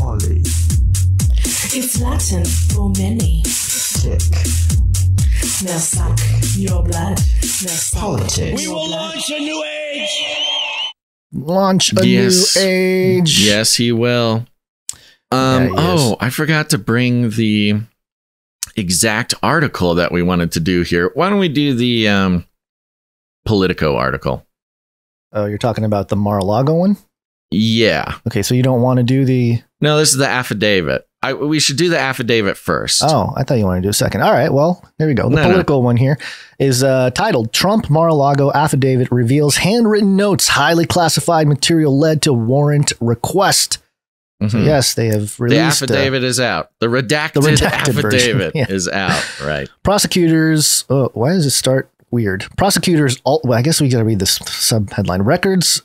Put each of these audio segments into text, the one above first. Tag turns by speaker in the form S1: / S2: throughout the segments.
S1: Polly.
S2: It's Latin for many.
S1: Tick.
S2: Now suck your blood. Now suck
S1: Politics.
S3: We will launch a new age.
S4: Launch a new age.
S5: Yes, he will. I forgot to bring the exact article that we wanted to do here. Why don't we do the Politico article?
S4: Oh, you're talking about the Mar-a-Lago one?
S5: Yeah.
S4: Okay, so you don't want to do the...
S5: No, this is the affidavit. We should do the affidavit first.
S4: Oh, I thought you wanted to do a second. All right, well, there we go. The political one here is titled Trump Mar-a-Lago Affidavit Reveals Handwritten Notes, Highly Classified Material Led to Warrant Request. Mm-hmm. So yes, they have released...
S5: The affidavit is out. The redacted affidavit is out, right.
S4: Prosecutors... Oh, why does it start weird? Prosecutors... Well, I guess we got to read this sub-headline. Records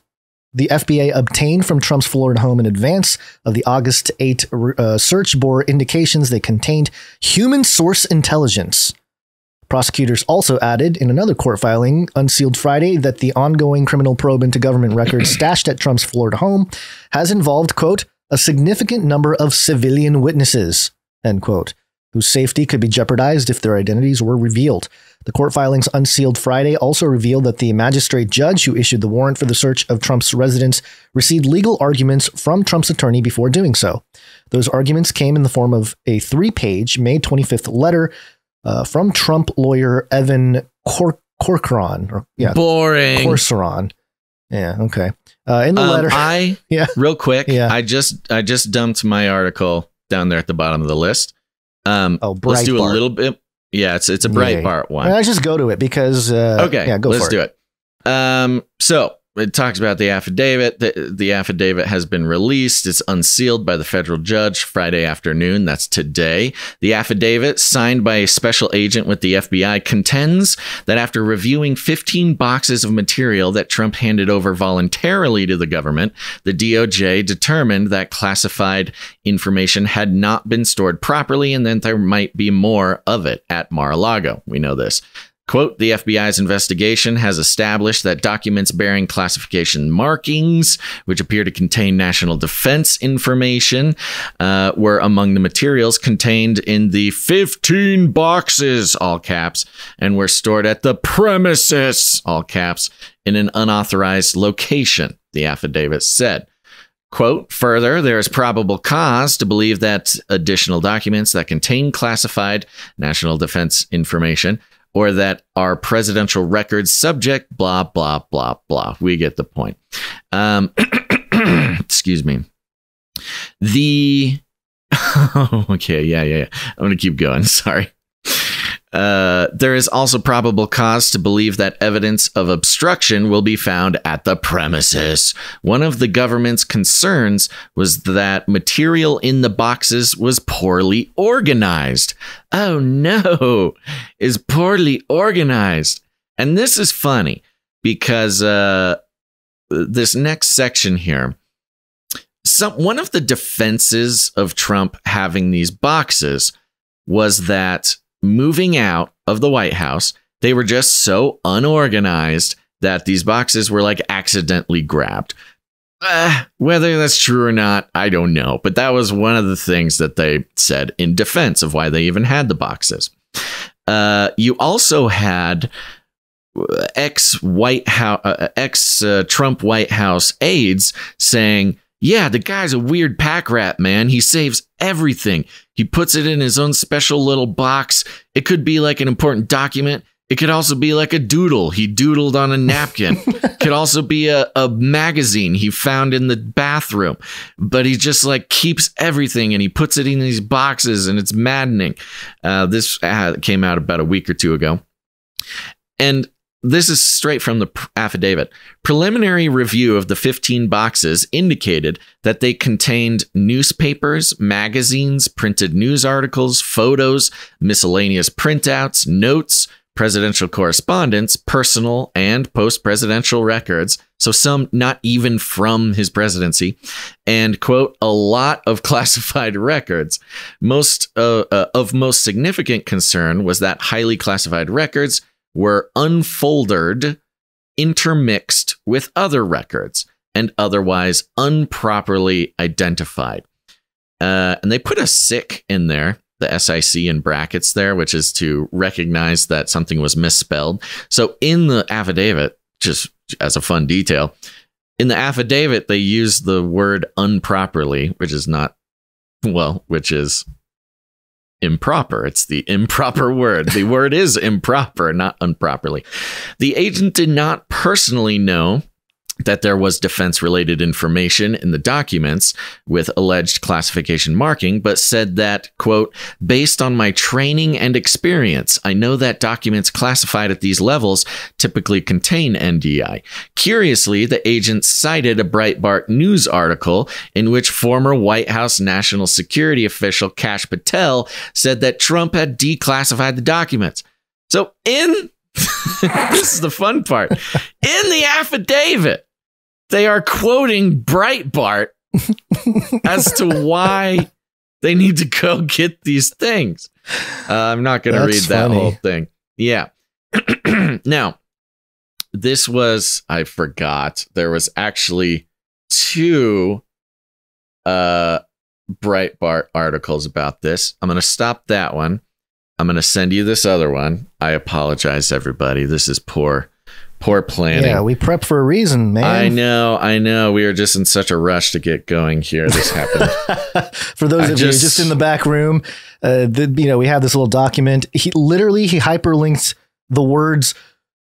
S4: the FBI obtained from Trump's Florida home in advance of the August 8 search bore indications they contained human source intelligence. Prosecutors also added in another court filing unsealed Friday that the ongoing criminal probe into government records stashed at Trump's Florida home has involved, quote, a significant number of civilian witnesses, end quote, whose safety could be jeopardized if their identities were revealed. The court filings unsealed Friday also revealed that the magistrate judge who issued the warrant for the search of Trump's residence received legal arguments from Trump's attorney before doing so. Those arguments came in the form of a 3-page May 25th letter from Trump lawyer Evan Corcoran.
S5: Boring.
S4: Corcoran. Yeah. Okay. In the letter,
S5: real quick. Yeah. I just dumped my article down there at the bottom of the list. Let's do a little bit. Yeah, it's a Breitbart one.
S4: Let's just go to it because
S5: okay,
S4: yeah,
S5: let's do it. So it talks about the affidavit. The affidavit has been released. It's unsealed by the federal judge Friday afternoon. That's today. The affidavit, signed by a special agent with the FBI, contends that after reviewing 15 boxes of material that Trump handed over voluntarily to the government, the DOJ determined that classified information had not been stored properly and that there might be more of it at Mar-a-Lago. We know this. Quote, the FBI's investigation has established that documents bearing classification markings, which appear to contain national defense information, were among the materials contained in the 15 boxes, all caps, and were stored at the premises, all caps, in an unauthorized location, the affidavit said. Quote, further, there is probable cause to believe that additional documents that contain classified national defense information or that are presidential records subject, blah, blah, blah, blah. We get the point. Excuse me. Okay, yeah. I'm going to keep going. Sorry. There is also probable cause to believe that evidence of obstruction will be found at the premises. One of the government's concerns was that material in the boxes was poorly organized. Oh no, is poorly organized. And this is funny because this next section here, one of the defenses of Trump having these boxes was that moving out of the White House, they were just so unorganized that these boxes were like accidentally grabbed. Whether that's true or not, I don't know. But that was one of the things that they said in defense of why they even had the boxes. You also had ex-Trump White House aides saying, yeah, the guy's a weird pack rat, man. He saves everything. He puts it in his own special little box. It could be like an important document. It could also be like a doodle. He doodled on a napkin. It could also be a magazine he found in the bathroom. But he just like keeps everything and he puts it in these boxes and it's maddening. This came out about a week or two ago. And this is straight from the affidavit. Preliminary review of the 15 boxes indicated that they contained newspapers, magazines, printed news articles, photos, miscellaneous printouts, notes, presidential correspondence, personal and post-presidential records, so some not even from his presidency, and, quote, a lot of classified records. Most significant concern was that highly classified records were unfolded, intermixed with other records, and otherwise improperly identified. And they put a SIC in there, the SIC in brackets there, which is to recognize that something was misspelled. So in the affidavit, just as a fun detail, in the affidavit, they use the word improperly, which is improper. It's the improper word. The word is improper, not improperly. The agent did not personally know that there was defense-related information in the documents with alleged classification marking, but said that, quote, based on my training and experience, I know that documents classified at these levels typically contain NDI. Curiously, the agent cited a Breitbart news article in which former White House national security official Kash Patel said that Trump had declassified the documents. So this is the fun part. In the affidavit, they are quoting Breitbart as to why they need to go get these things. I'm not going to read that whole thing. Yeah. Now, I forgot. There was actually 2 Breitbart articles about this. I'm going to stop that one. I'm going to send you this other one. I apologize, everybody. This is poor planning.
S4: Yeah, we prep for a reason, man.
S5: I know. We are just in such a rush to get going here. This happened.
S4: For those of you just in the back room, we have this little document. He hyperlinks the words.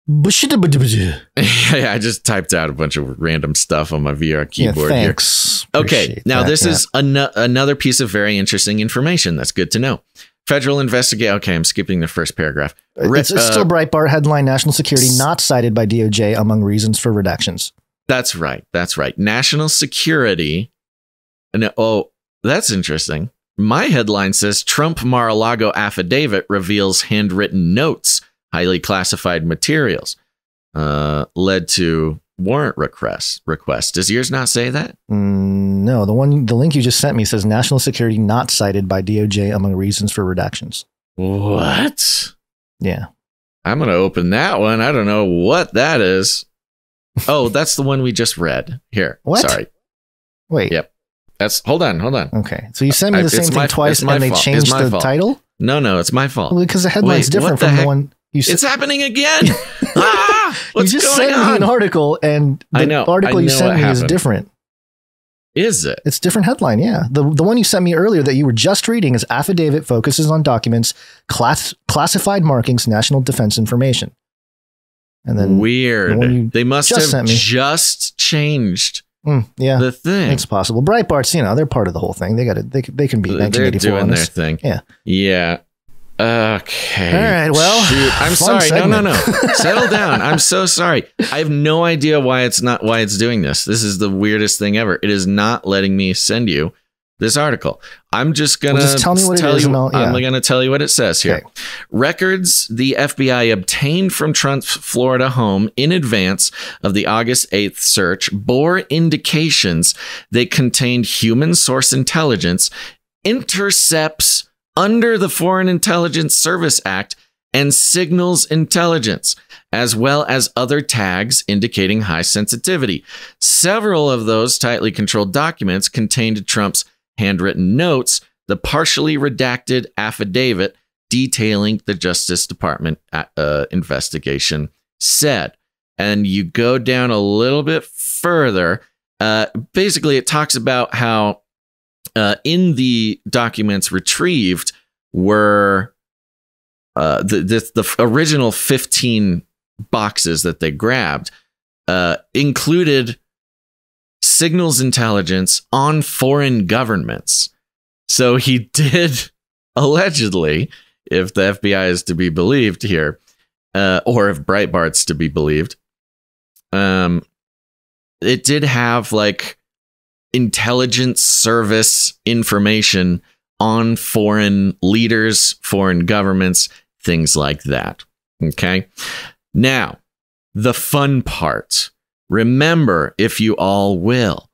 S5: Yeah, I just typed out a bunch of random stuff on my VR keyboard.
S4: Yeah, thanks.
S5: Here. Okay, now this is another piece of very interesting information. That's good to know. Federal investigation. Okay, I'm skipping the first paragraph.
S4: It's still Breitbart headline: National security not cited by DOJ among reasons for redactions.
S5: That's right. National security. That's interesting. My headline says Trump Mar-a-Lago affidavit reveals handwritten notes, highly classified materials, led to warrant request. Does yours not say that?
S4: No, the link you just sent me says national security not cited by DOJ among reasons for redactions.
S5: What?
S4: Yeah.
S5: I'm going to open that one. I don't know what that is. Oh, that's the one we just read. Here.
S4: What?
S5: Sorry.
S4: Wait.
S5: Yep. Hold on.
S4: Okay. So you sent me the same thing twice and they changed the title?
S5: No, it's my fault.
S4: Well, because the headline's different from the one you said.
S5: It's happening again. What's
S4: you just
S5: going
S4: sent
S5: on?
S4: me an article and the article you sent me is different.
S5: Is it?
S4: It's different headline. Yeah. The one you sent me earlier that you were just reading is affidavit focuses on documents, classified markings, national defense information. And then
S5: weird. They must have just changed the thing.
S4: It's possible. Breitbart's, they're part of the whole thing. They can be 1984
S5: They're doing their
S4: honest.
S5: thing.
S4: Yeah.
S5: Yeah. Okay.
S4: All right. Well,
S5: shoot. I'm sorry.
S4: Segment.
S5: No. Settle down. I'm so sorry. I have no idea why it's doing this. This is the weirdest thing ever. It is not letting me send you this article. I'm just going to
S4: tell me what it is.
S5: I'm going to tell you what it says here.
S4: Okay.
S5: Records the FBI obtained from Trump's Florida home in advance of the August 8th search bore indications they contained human source intelligence, intercepts under the Foreign Intelligence Service Act, and signals intelligence, as well as other tags indicating high sensitivity. Several of those tightly controlled documents contained Trump's handwritten notes, the partially redacted affidavit detailing the Justice Department investigation said. And you go down a little bit further. Basically, it talks about how in the documents retrieved were the original 15 boxes that they grabbed included signals intelligence on foreign governments. So he did allegedly, if the FBI is to be believed here, or if Breitbart's to be believed, it did have like intelligence service information on foreign leaders, foreign governments, things like that. Okay. Now, the fun part. Remember, if you all will,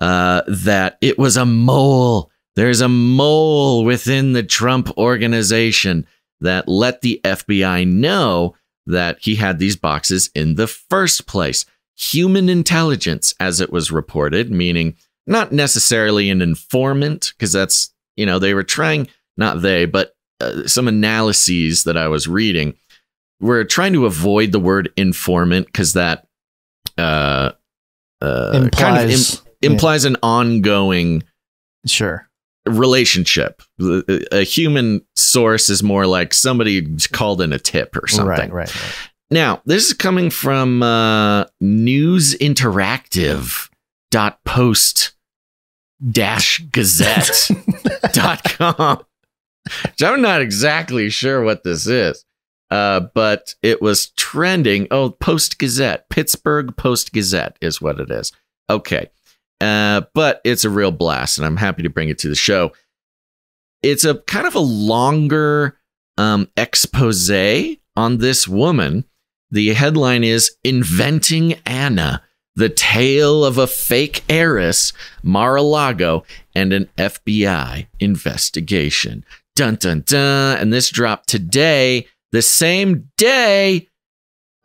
S5: that it was a mole. There's a mole within the Trump organization that let the FBI know that he had these boxes in the first place. Human intelligence, as it was reported, meaning not necessarily an informant, because that's they were trying, not they, but some analyses that I was reading were trying to avoid the word informant because that implies an ongoing relationship. A human source is more like somebody called in a tip or something.
S4: Right.
S5: Now, this is coming from newsinteractive.post-gazette.com. Which I'm not exactly sure what this is, but it was trending. Oh, Post-Gazette. Pittsburgh Post-Gazette is what it is. Okay. But it's a real blast, and I'm happy to bring it to the show. It's a kind of a longer expose on this woman. The headline is Inventing Anna, the tale of a fake heiress, Mar-a-Lago, and an FBI investigation. Dun, dun, dun. And this dropped today, the same day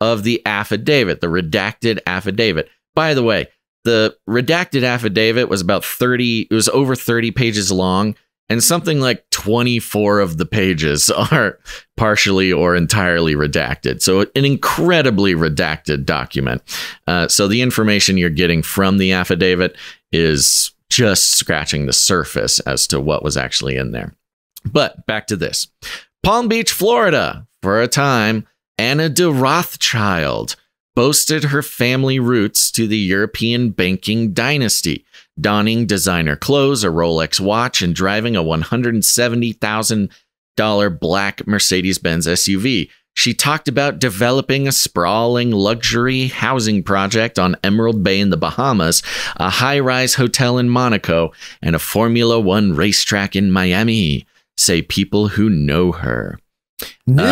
S5: of the affidavit, the redacted affidavit. By the way, the redacted affidavit was it was over 30 pages long, and something like 24 of the pages are partially or entirely redacted. So an incredibly redacted document. So the information you're getting from the affidavit is just scratching the surface as to what was actually in there. But back to this. Palm Beach, Florida. For a time, Anna de Rothschild boasted her family roots to the European banking dynasty, donning designer clothes, a Rolex watch, and driving a $170,000 black Mercedes-Benz SUV. She talked about developing a sprawling luxury housing project on Emerald Bay in the Bahamas, a high-rise hotel in Monaco, and a Formula One racetrack in Miami, say people who know her.
S4: Knew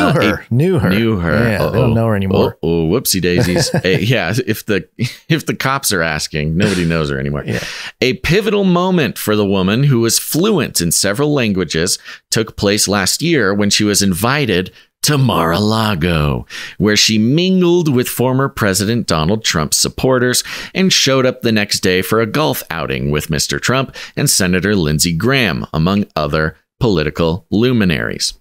S4: her. Yeah, they don't know her anymore.
S5: Whoopsie daisies. If the cops are asking, nobody knows her anymore.
S4: Yeah.
S5: A pivotal moment for the woman, who was fluent in several languages, took place last year when she was invited to Mar-a-Lago, where she mingled with former President Donald Trump's supporters and showed up the next day for a golf outing with Mr. Trump and Senator Lindsey Graham, among other political luminaries.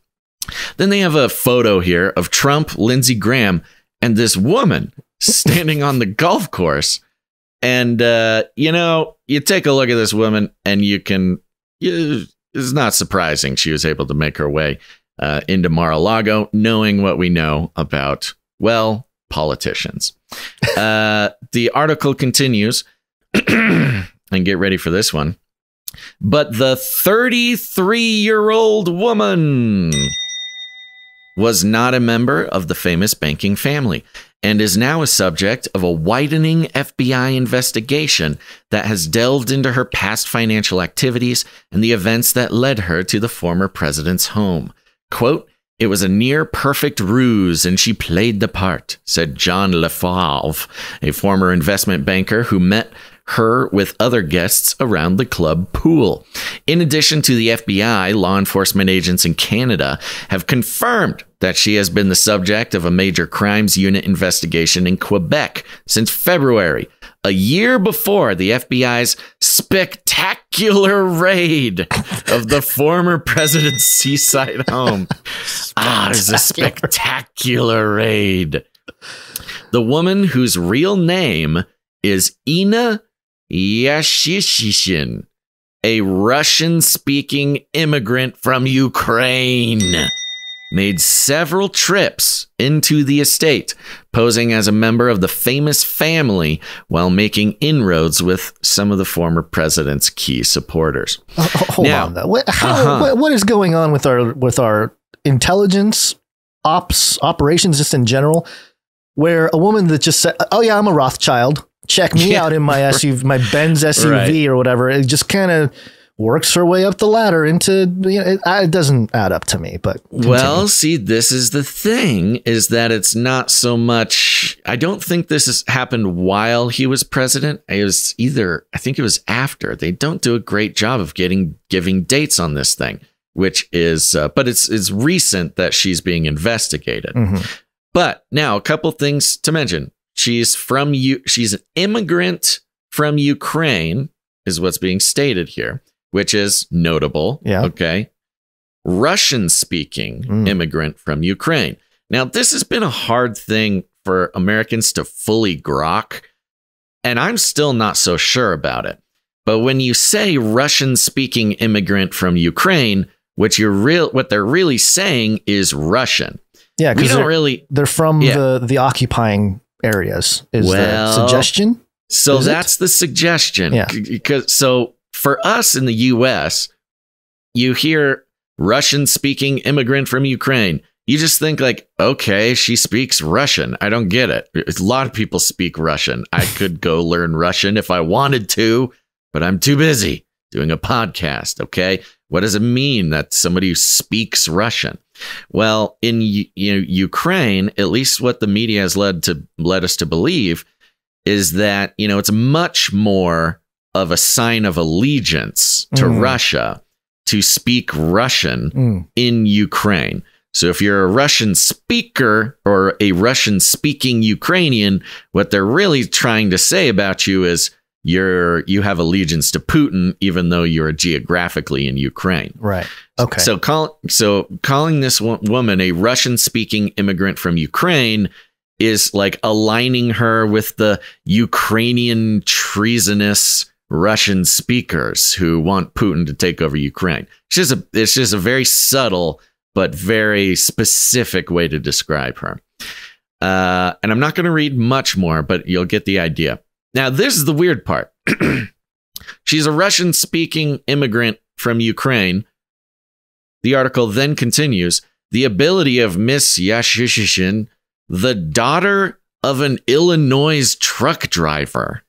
S5: Then they have a photo here of Trump, Lindsey Graham, and this woman standing on the golf course. And, you take a look at this woman and it's not surprising she was able to make her way into Mar-a-Lago, knowing what we know about, politicians. The article continues, and get ready for this one. But the 33-year-old woman was not a member of the famous banking family and is now a subject of a widening FBI investigation that has delved into her past financial activities and the events that led her to the former president's home. Quote, "It was a near perfect ruse and she played the part," said John Lefauve, a former investment banker who met her with other guests around the club pool. In addition to the FBI, law enforcement agents in Canada have confirmed that she has been the subject of a major crimes unit investigation in Quebec since February, a year before the FBI's spectacular raid of the former president's seaside home. It was a spectacular raid. The woman, whose real name is Ina Yashishin, a Russian-speaking immigrant from Ukraine, made several trips into the estate, posing as a member of the famous family while making inroads with some of the former president's key supporters.
S4: Hold on, though. What is going on with our intelligence operations, just in general, where a woman that just said, "Oh yeah, I'm a Rothschild. Check me out in my SUV, my Benz SUV," or whatever. It just kind of works her way up the ladder into, it doesn't add up to me, but continue.
S5: Well, see, this is the thing, is that it's not so much, I don't think this has happened while he was president. I think it was after. They don't do a great job of giving dates on this thing, which is, but it's recent that she's being investigated. Mm-hmm. But now a couple things to mention. She's an immigrant from Ukraine, is what's being stated here, which is notable.
S4: Yeah.
S5: Okay. Russian-speaking immigrant from Ukraine. Now, this has been a hard thing for Americans to fully grok, and I'm still not so sure about it. But when you say Russian-speaking immigrant from Ukraine, what they're really saying is Russian.
S4: Yeah, because they're from
S5: Yeah.
S4: the occupying areas. Is the suggestion?
S5: So that's the suggestion.
S4: Yeah.
S5: So for us in the U.S., you hear Russian-speaking immigrant from Ukraine. You just think like, okay, she speaks Russian. I don't get it. A lot of people speak Russian. I could go learn Russian if I wanted to, but I'm too busy doing a podcast. Okay. What does it mean that somebody who speaks Russian? Well, in Ukraine, at least what the media has led us to believe is that, it's much more of a sign of allegiance to Russia to speak Russian in Ukraine. So if you're a Russian speaker or a Russian speaking Ukrainian, what they're really trying to say about you is you have allegiance to Putin, even though you're geographically in Ukraine.
S4: Right. Okay.
S5: So calling this woman a Russian speaking immigrant from Ukraine is like aligning her with the Ukrainian treasonous Russian speakers who want Putin to take over Ukraine. It's just a very subtle but very specific way to describe her. And I'm not going to read much more, but you'll get the idea. Now, this is the weird part. She's a Russian-speaking immigrant from Ukraine. The article then continues, the ability of Miss Yashishin, the daughter of an Illinois truck driver.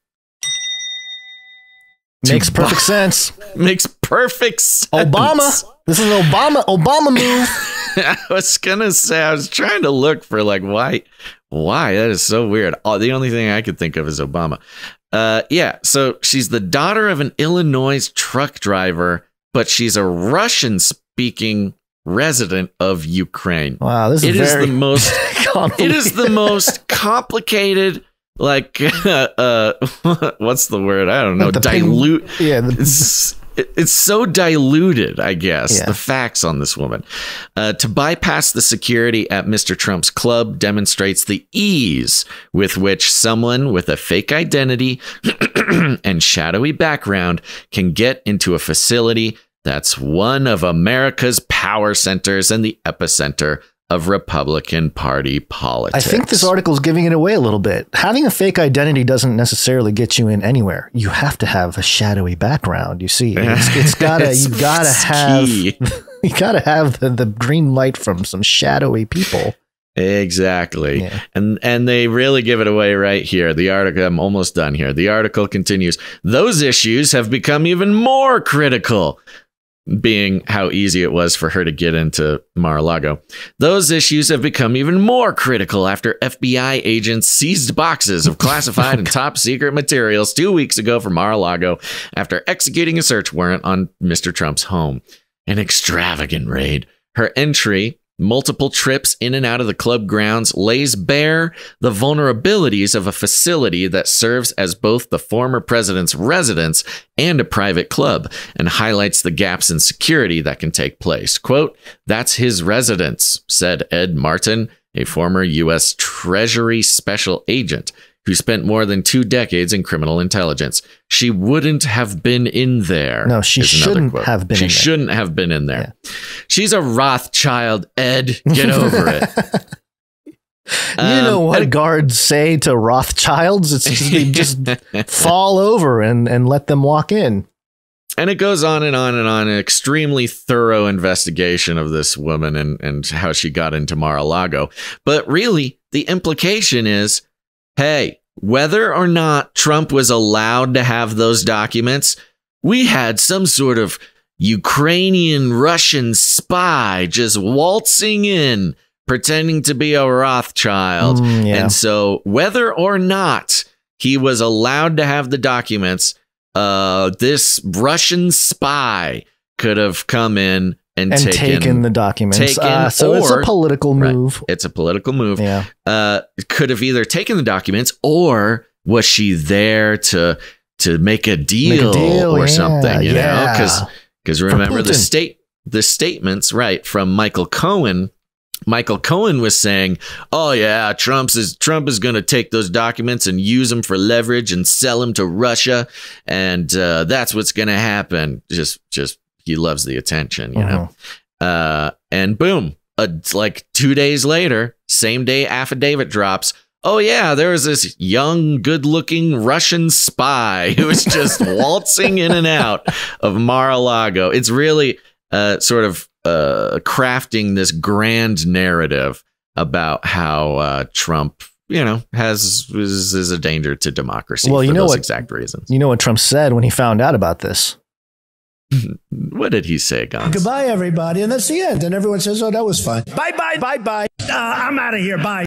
S4: Makes perfect sense.
S5: Makes perfect sense.
S4: Obama. This is an Obama move.
S5: I was gonna say, I was trying to look for like why that is so weird. The only thing I could think of is Obama. So she's the daughter of an Illinois truck driver, but she's a Russian speaking resident of Ukraine.
S4: Wow, this is
S5: the most it is the most complicated, like what's the word? I don't know. Dilute. It's so diluted, I guess, the facts on this woman. To bypass the security at Mr. Trump's club demonstrates the ease with which someone with a fake identity and shadowy background can get into a facility that's one of America's power centers and the epicenter of Republican Party politics.
S4: I think this article is giving it away a little bit. Having a fake identity doesn't necessarily get you in anywhere. You have to have a shadowy background. You see, you gotta have the green light from some shadowy people.
S5: Exactly.
S4: Yeah.
S5: And they really give it away right here. The article, I'm almost done here. The article continues. Those issues have become even more critical, being how easy it was for her to get into Mar-a-Lago. Those issues have become even more critical after FBI agents seized boxes of classified and top secret materials 2 weeks ago from Mar-a-Lago after executing a search warrant on Mr. Trump's home. An extravagant raid. Her entry, multiple trips in and out of the club grounds, lays bare the vulnerabilities of a facility that serves as both the former president's residence and a private club, and highlights the gaps in security that can take place. Quote, "That's his residence," said Ed Martin, a former U.S. Treasury special agent who spent more than 2 decades in criminal intelligence. She wouldn't have been in there.
S4: No, she shouldn't have been in there.
S5: She shouldn't have been in there.
S4: Yeah.
S5: She's a Rothschild, Ed. Get over it.
S4: You know what guards say to Rothschilds? It's just, they just fall over and let them walk in.
S5: And it goes on and on and on. An extremely thorough investigation of this woman and how she got into Mar-a-Lago. But really, the implication is, hey, whether or not Trump was allowed to have those documents, we had some sort of Ukrainian Russian spy just waltzing in, pretending to be a Rothschild. And so whether or not he was allowed to have the documents, this Russian spy could have come in and taken the documents.
S4: So it's a political move.
S5: Right, it's a political move.
S4: Yeah.
S5: Could have either taken the documents, or was she there to to make a deal or something, you know, because remember the statements, right, from Michael Cohen. Michael Cohen was saying, "Oh yeah, Trump is going to take those documents and use them for leverage and sell them to Russia, and that's what's going to happen." Just he loves the attention, you know. And boom, like 2 days later, same day affidavit drops. Oh yeah, there was this young, good-looking Russian spy who was just waltzing in and out of Mar-a-Lago. It's really sort of crafting this grand narrative about how Trump, you know, is a danger to democracy.
S4: Well, you
S5: for
S4: know
S5: those
S4: what,
S5: exact reasons.
S4: You know what Trump said when he found out about this?
S5: What did he say, Gons?
S3: Goodbye, everybody. And that's the end. And everyone says, oh, that was fun. Bye. I'm out of here. Bye.